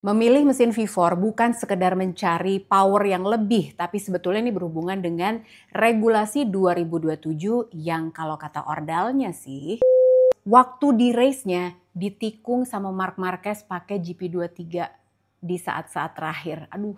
Memilih mesin V4 bukan sekedar mencari power yang lebih, tapi sebetulnya ini berhubungan dengan regulasi 2027 yang kalau kata ordalnya sih, waktu di race-nya ditikung sama Marc Marquez pakai GP23 di saat-saat terakhir. Aduh.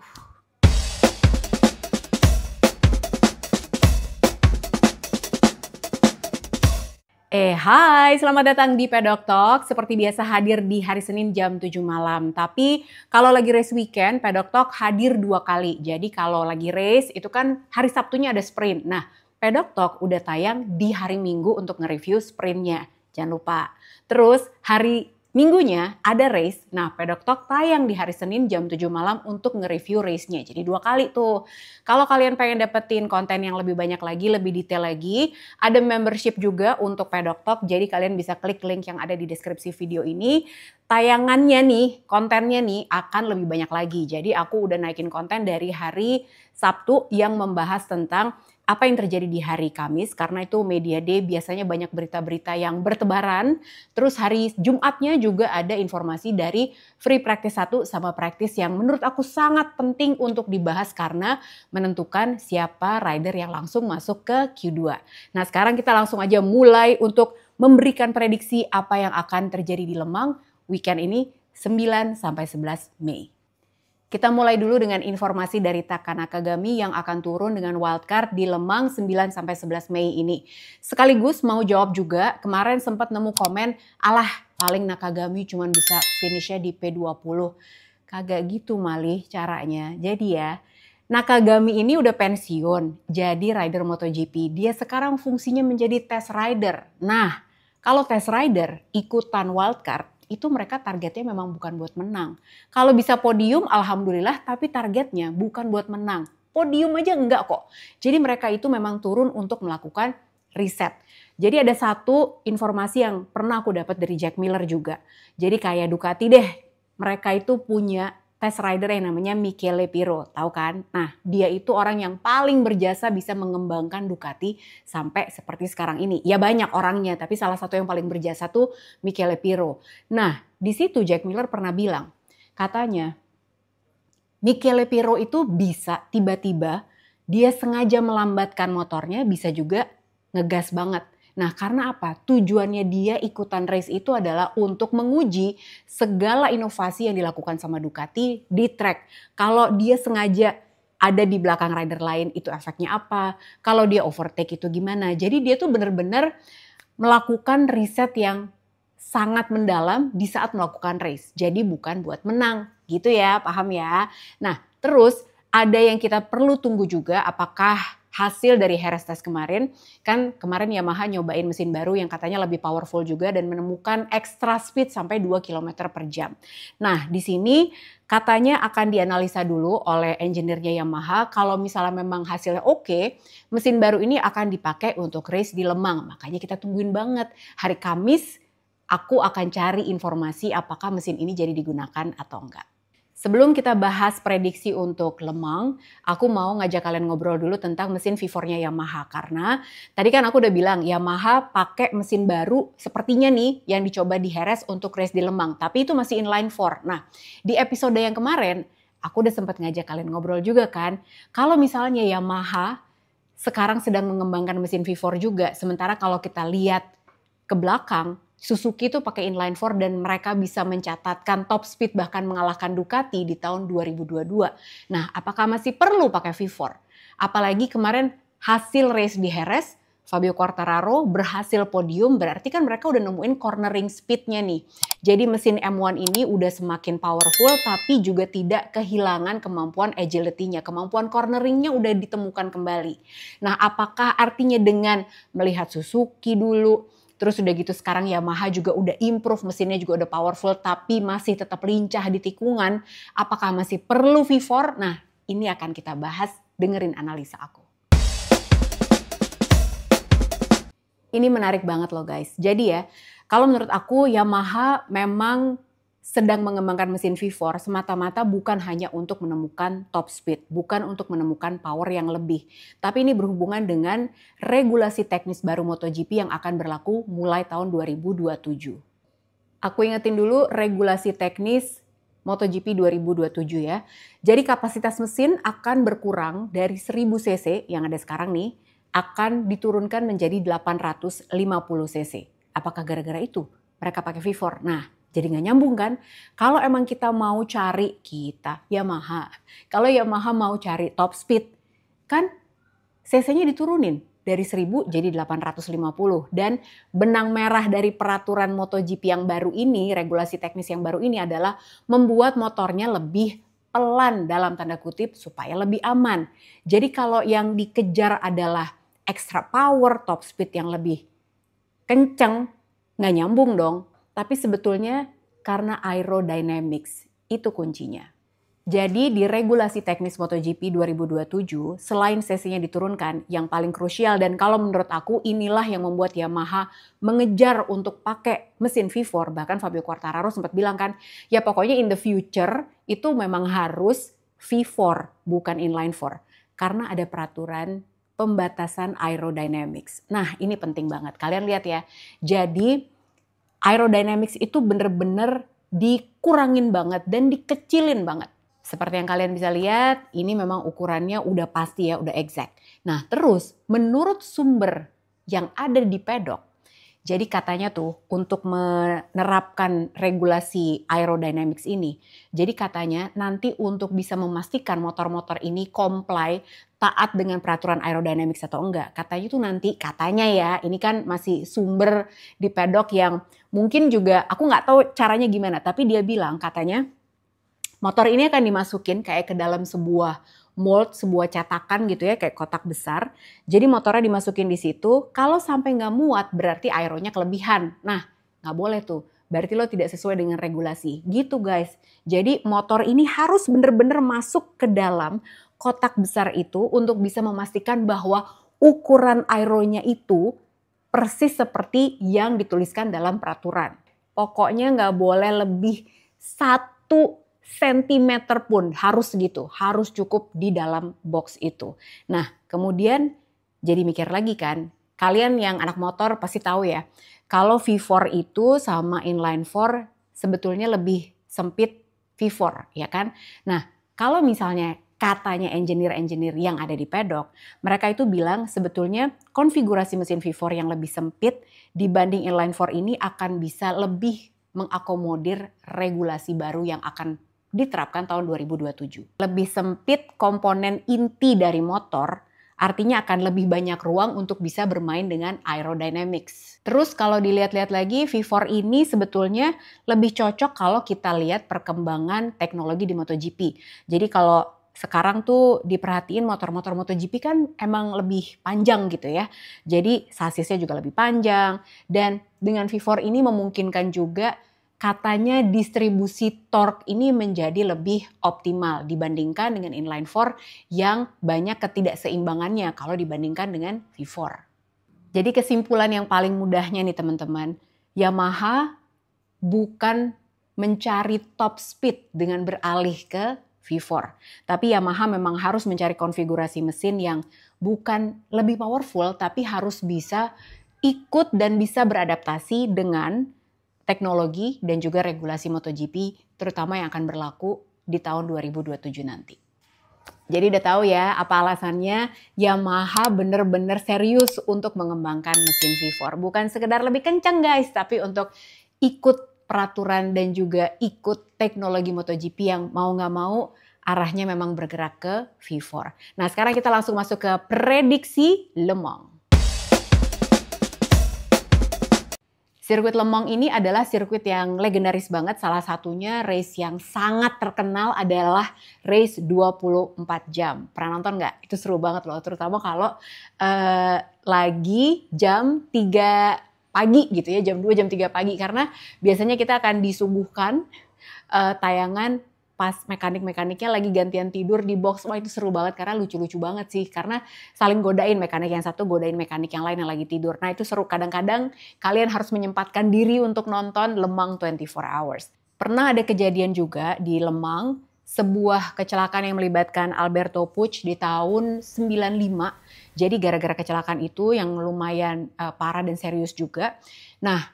Hai, selamat datang di Pedok Talk. Seperti biasa hadir di hari Senin jam 7 malam. Tapi kalau lagi race weekend, Pedok Talk hadir 2 kali. Jadi kalau lagi race itu kan hari Sabtunya ada sprint. Nah, Pedok Talk udah tayang di hari Minggu untuk nge-review sprintnya. Jangan lupa. Terus hari Minggunya ada race. Nah, Pedok Talk tayang di hari Senin jam 7 malam untuk nge-review race-nya. Jadi 2 kali tuh. Kalau kalian pengen dapetin konten yang lebih banyak lagi, lebih detail lagi, ada membership juga untuk Pedok Talk. Jadi kalian bisa klik link yang ada di deskripsi video ini. Tayangannya nih, kontennya nih akan lebih banyak lagi. Jadi aku udah naikin konten dari hari Sabtu yang membahas tentang apa yang terjadi di hari Kamis, karena itu media day biasanya banyak berita-berita yang bertebaran. Terus hari Jumatnya juga ada informasi dari free practice 1 sama practice yang menurut aku sangat penting untuk dibahas karena menentukan siapa rider yang langsung masuk ke Q2. Nah, sekarang kita langsung aja mulai untuk memberikan prediksi apa yang akan terjadi di Lemang weekend ini 9 sampai 11 Mei. Kita mulai dulu dengan informasi dari Taka Nakagami yang akan turun dengan wildcard di Lemang 9 sampai 11 Mei ini. Sekaligus mau jawab juga, kemarin sempat nemu komen, alah paling Nakagami cuma bisa finishnya di P20. Kagak gitu malih caranya. Jadi ya, Nakagami ini udah pensiun jadi rider MotoGP. Dia sekarang fungsinya menjadi test rider. Nah, kalau test rider ikutan wildcard, itu mereka targetnya memang bukan buat menang. Kalau bisa podium alhamdulillah, tapi targetnya bukan buat menang. Podium aja enggak kok. Jadi mereka itu memang turun untuk melakukan riset. Jadi ada satu informasi yang pernah aku dapat dari Jack Miller juga. Jadi kayak Ducati deh, mereka itu punya test rider yang namanya Michele Pirro, tahu kan? Nah, dia itu orang yang paling berjasa bisa mengembangkan Ducati sampai seperti sekarang ini. Ya banyak orangnya, tapi salah satu yang paling berjasa tuh Michele Pirro. Nah, di situ Jack Miller pernah bilang, katanya Michele Pirro itu bisa tiba-tiba dia sengaja melambatkan motornya, bisa juga ngegas banget. Nah, karena apa? Tujuannya dia ikutan race itu adalah untuk menguji segala inovasi yang dilakukan sama Ducati di track. Kalau dia sengaja ada di belakang rider lain, itu efeknya apa? Kalau dia overtake itu gimana? Jadi dia tuh benar-benar melakukan riset yang sangat mendalam di saat melakukan race. Jadi bukan buat menang, gitu ya, paham ya? Nah, terus ada yang kita perlu tunggu juga, apakah hasil dari Jerez test kemarin, kan kemarin Yamaha nyobain mesin baru yang katanya lebih powerful juga dan menemukan extra speed sampai 2 km per jam. Nah, di sini katanya akan dianalisa dulu oleh engineer-nya Yamaha. Kalau misalnya memang hasilnya oke, mesin baru ini akan dipakai untuk race di Lemang. Makanya kita tungguin banget. Hari Kamis aku akan cari informasi apakah mesin ini jadi digunakan atau enggak. Sebelum kita bahas prediksi untuk Lemang, aku mau ngajak kalian ngobrol dulu tentang mesin V4-nya Yamaha. Karena tadi kan aku udah bilang Yamaha pakai mesin baru sepertinya nih yang dicoba di Jerez untuk race di Lemang. Tapi itu masih inline 4. Nah, di episode yang kemarin aku udah sempat ngajak kalian ngobrol juga kan. Kalau misalnya Yamaha sekarang sedang mengembangkan mesin V4 juga. Sementara kalau kita lihat ke belakang, Suzuki itu pakai inline 4 dan mereka bisa mencatatkan top speed bahkan mengalahkan Ducati di tahun 2022. Nah, apakah masih perlu pakai V4? Apalagi kemarin hasil race di Jerez, Fabio Quartararo berhasil podium, berarti kan mereka udah nemuin cornering speednya nih. Jadi mesin M1 ini udah semakin powerful tapi juga tidak kehilangan kemampuan agility-nya. Kemampuan corneringnya udah ditemukan kembali. Nah, apakah artinya dengan melihat Suzuki dulu, terus udah gitu sekarang Yamaha juga udah improve, mesinnya juga udah powerful tapi masih tetap lincah di tikungan. Apakah masih perlu V4? Nah, ini akan kita bahas, dengerin analisa aku. Ini menarik banget loh guys. Jadi ya, kalau menurut aku Yamaha memang sedang mengembangkan mesin V4 semata-mata bukan hanya untuk menemukan top speed, bukan untuk menemukan power yang lebih. Tapi ini berhubungan dengan regulasi teknis baru MotoGP yang akan berlaku mulai tahun 2027. Aku ingetin dulu regulasi teknis MotoGP 2027 ya. Jadi kapasitas mesin akan berkurang dari 1000 cc yang ada sekarang nih, akan diturunkan menjadi 850 cc. Apakah gara-gara itu mereka pakai V4? Nah, jadi nggak nyambung kan? Kalau emang kita mau cari Yamaha, kalau Yamaha mau cari top speed, kan cc-nya diturunin dari 1000 jadi 850. Dan benang merah dari peraturan MotoGP yang baru ini, regulasi teknis yang baru ini adalah membuat motornya lebih pelan dalam tanda kutip supaya lebih aman. Jadi kalau yang dikejar adalah extra power, top speed yang lebih kenceng, nggak nyambung dong. Tapi sebetulnya karena aerodynamics, itu kuncinya. Jadi di regulasi teknis MotoGP 2027, selain cc-nya diturunkan, yang paling krusial dan kalau menurut aku inilah yang membuat Yamaha mengejar untuk pakai mesin V4. Bahkan Fabio Quartararo sempat bilang kan, ya pokoknya in the future itu memang harus V4 bukan inline-4. Karena ada peraturan pembatasan aerodynamics. Nah ini penting banget, kalian lihat ya. Jadi aerodynamics itu bener-bener dikurangin banget dan dikecilin banget. Seperti yang kalian bisa lihat, ini memang ukurannya udah pasti ya, udah exact. Nah terus menurut sumber yang ada di pedok, jadi katanya tuh untuk menerapkan regulasi aerodynamics ini, jadi katanya nanti untuk bisa memastikan motor-motor ini comply, taat dengan peraturan aerodynamics atau enggak. Katanya tuh nanti, katanya ya, ini kan masih sumber di pedok yang mungkin juga aku nggak tahu caranya gimana, tapi dia bilang katanya motor ini akan dimasukin kayak ke dalam sebuah mold, sebuah cetakan gitu ya, kayak kotak besar. Jadi motornya dimasukin di situ, kalau sampai nggak muat berarti aeronya kelebihan. Nah, nggak boleh tuh. Berarti lo tidak sesuai dengan regulasi. Gitu guys. Jadi motor ini harus bener-bener masuk ke dalam kotak besar itu untuk bisa memastikan bahwa ukuran aeronya itu persis seperti yang dituliskan dalam peraturan. Pokoknya nggak boleh lebih 1 sentimeter pun harus gitu, harus cukup di dalam box itu. Nah kemudian jadi mikir lagi kan, kalian yang anak motor pasti tahu ya, kalau V4 itu sama inline-4 sebetulnya lebih sempit V4 ya kan. Nah kalau misalnya katanya engineer-engineer yang ada di pedok, mereka itu bilang sebetulnya konfigurasi mesin V4 yang lebih sempit dibanding inline-4 ini akan bisa lebih mengakomodir regulasi baru yang akan diterapkan tahun 2027. Lebih sempit komponen inti dari motor, artinya akan lebih banyak ruang untuk bisa bermain dengan aerodynamics. Terus kalau dilihat-lihat lagi, V4 ini sebetulnya lebih cocok kalau kita lihat perkembangan teknologi di MotoGP. Jadi kalau sekarang tuh diperhatiin motor-motor MotoGP kan emang lebih panjang gitu ya. Jadi sasisnya juga lebih panjang dan dengan V4 ini memungkinkan juga katanya distribusi torque ini menjadi lebih optimal dibandingkan dengan inline-4 yang banyak ketidakseimbangannya kalau dibandingkan dengan V4. Jadi kesimpulan yang paling mudahnya nih teman-teman, Yamaha bukan mencari top speed dengan beralih ke V4. Tapi Yamaha memang harus mencari konfigurasi mesin yang bukan lebih powerful tapi harus bisa ikut dan bisa beradaptasi dengan teknologi dan juga regulasi MotoGP terutama yang akan berlaku di tahun 2027 nanti. Jadi udah tahu ya apa alasannya Yamaha bener-bener serius untuk mengembangkan mesin V4. Bukan sekedar lebih kencang guys, tapi untuk ikut peraturan dan juga ikut teknologi MotoGP yang mau nggak mau arahnya memang bergerak ke V4. Nah sekarang kita langsung masuk ke prediksi Le Mans. Sirkuit Le Mans ini adalah sirkuit yang legendaris banget. Salah satunya race yang sangat terkenal adalah race 24 jam. Pernah nonton nggak? Itu seru banget loh. Terutama kalau lagi jam 3 pagi gitu ya. Jam 2, jam 3 pagi. Karena biasanya kita akan disuguhkan tayangan pas mekanik-mekaniknya lagi gantian tidur di box. Wah itu seru banget karena lucu-lucu banget sih. Karena saling godain, mekanik yang satu godain mekanik yang lain yang lagi tidur. Nah itu seru, kadang-kadang kalian harus menyempatkan diri untuk nonton Le Mans 24 Hours. Pernah ada kejadian juga di Le Mans, sebuah kecelakaan yang melibatkan Alberto Puig di tahun 95. Jadi gara-gara kecelakaan itu yang lumayan parah dan serius juga. Nah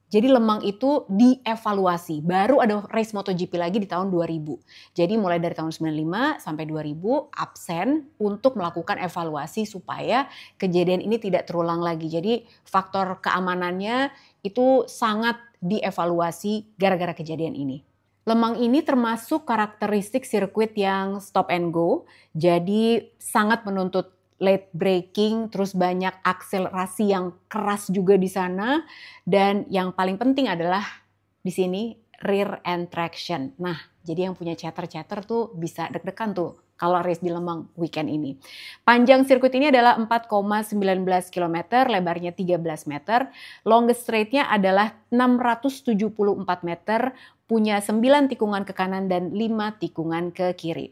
Jadi Lemang itu dievaluasi, baru ada race MotoGP lagi di tahun 2000. Jadi mulai dari tahun 95 sampai 2000 absen untuk melakukan evaluasi supaya kejadian ini tidak terulang lagi. Jadi faktor keamanannya itu sangat dievaluasi gara-gara kejadian ini. Lemang ini termasuk karakteristik sirkuit yang stop and go, jadi sangat menuntut late braking, terus banyak akselerasi yang keras juga di sana, dan yang paling penting adalah di sini rear end traction. Nah, jadi yang punya chatter tuh bisa deg-degan tuh kalau race di Lemang weekend ini. Panjang sirkuit ini adalah 4,19 km, lebarnya 13 meter. Longest straight-nya adalah 674 meter, punya 9 tikungan ke kanan dan 5 tikungan ke kiri.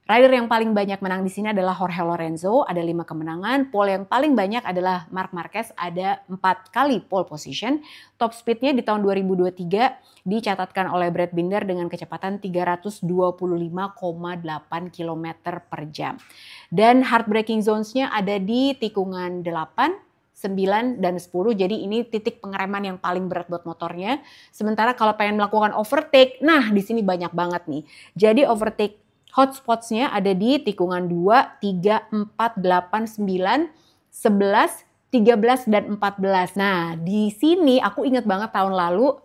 Rider yang paling banyak menang di sini adalah Jorge Lorenzo, ada 5 kemenangan. Pole yang paling banyak adalah Marc Marquez, ada 4 kali pole position. Top speednya di tahun 2023 dicatatkan oleh Brad Binder dengan kecepatan 325,8 km per jam. Dan hard braking zones-nya ada di tikungan 8, 9, dan 10. Jadi ini titik pengereman yang paling berat buat motornya. Sementara kalau pengen melakukan overtake, nah di sini banyak banget nih. Jadi overtake hotspots-nya ada di tikungan 2, 3, 4, 8, 9, 11, 13, dan 14. Nah, di sini aku ingat banget tahun lalu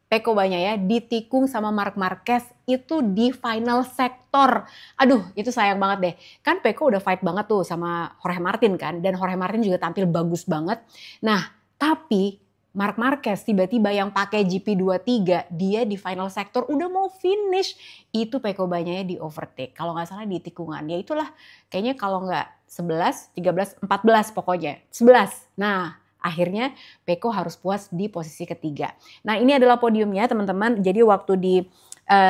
Pecco Bagnaia ditikung sama Marc Marquez itu di final sektor. Aduh, itu sayang banget deh. Kan Pecco udah fight banget tuh sama Jorge Martin kan, dan Jorge Martin juga tampil bagus banget. Nah, tapi Marc Marquez tiba-tiba yang pakai GP23, dia di final sektor udah mau finish. Itu Pecco Bagnaia di overtake. Kalau nggak salah di tikungan. Ya itulah kayaknya kalau nggak 11, 13, 14 pokoknya. 11. Nah akhirnya Pecco harus puas di posisi ketiga. Nah ini adalah podiumnya teman-teman. Jadi waktu di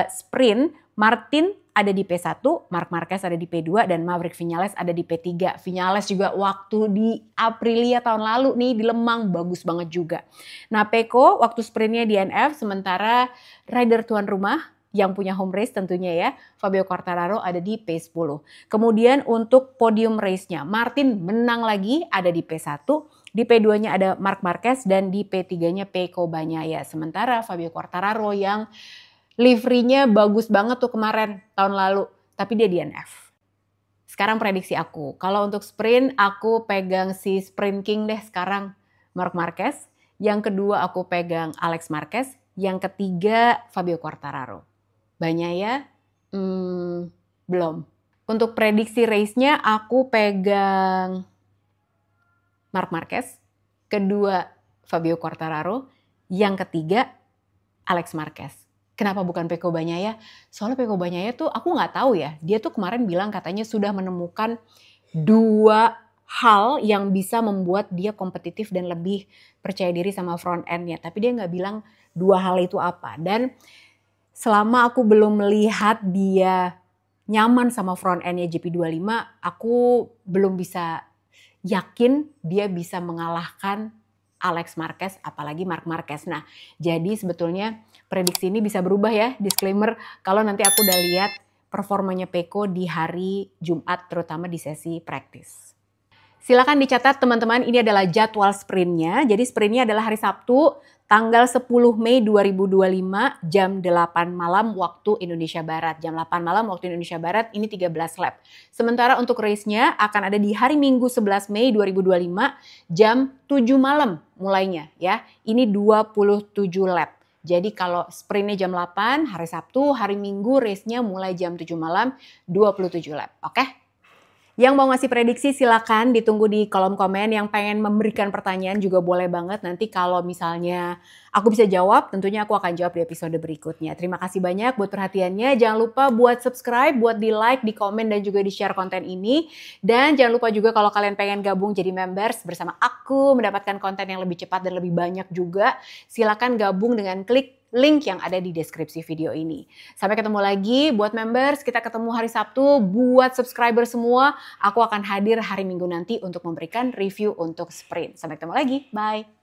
sprint, Martin ada di P1, Marc Marquez ada di P2, dan Maverick Viñales ada di P3. Viñales juga waktu di Aprilia tahun lalu nih di Lemang bagus banget juga. Nah Pecco waktu sprintnya DNF, sementara rider tuan rumah yang punya home race tentunya ya, Fabio Quartararo ada di P10. Kemudian untuk podium race-nya, Martin menang lagi ada di P1, di P2-nya ada Marc Marquez, dan di P3-nya Pecco Bagnaia. Sementara Fabio Quartararo yang livery-nya bagus banget tuh kemarin tahun lalu, tapi dia DNF. Sekarang prediksi aku, kalau untuk sprint aku pegang si Sprint King deh sekarang, Marc Marquez. Yang kedua aku pegang Alex Marquez, yang ketiga Fabio Quartararo. Bagnaia belum. Untuk prediksi race-nya aku pegang Marc Marquez, kedua Fabio Quartararo, yang ketiga Alex Marquez. Kenapa bukan Pecco Bagnaia? Soalnya Pecco Bagnaia tuh aku nggak tahu ya. Dia tuh kemarin bilang katanya sudah menemukan 2 hal yang bisa membuat dia kompetitif dan lebih percaya diri sama front end-nya. Tapi dia nggak bilang 2 hal itu apa. Dan selama aku belum melihat dia nyaman sama front end-nya GP25, aku belum bisa yakin dia bisa mengalahkan Alex Marquez, apalagi Marc Marquez. Nah, jadi sebetulnya prediksi ini bisa berubah ya, disclaimer, kalau nanti aku udah lihat performanya Pecco di hari Jumat, terutama di sesi praktis. Silakan dicatat teman-teman, ini adalah jadwal sprintnya. Jadi sprintnya adalah hari Sabtu, tanggal 10 Mei 2025, jam 8 malam waktu Indonesia Barat. Jam 8 malam waktu Indonesia Barat, ini 13 lap. Sementara untuk race-nya akan ada di hari Minggu 11 Mei 2025, jam 7 malam mulainya ya. Ini 27 lap. Jadi kalau sprintnya jam 8, hari Sabtu, hari Minggu race-nya mulai jam 7 malam, 27 lap. Oke? Yang mau ngasih prediksi silakan ditunggu di kolom komen. Yang pengen memberikan pertanyaan juga boleh banget. Nanti kalau misalnya aku bisa jawab, tentunya aku akan jawab di episode berikutnya. Terima kasih banyak buat perhatiannya. Jangan lupa buat subscribe, buat di like, di komen, dan juga di share konten ini. Dan jangan lupa juga kalau kalian pengen gabung jadi members bersama aku, mendapatkan konten yang lebih cepat dan lebih banyak juga, silakan gabung dengan klik link yang ada di deskripsi video ini. Sampai ketemu lagi buat members, kita ketemu hari Sabtu. Buat subscriber semua, aku akan hadir hari Minggu nanti untuk memberikan review untuk sprint. Sampai ketemu lagi, bye!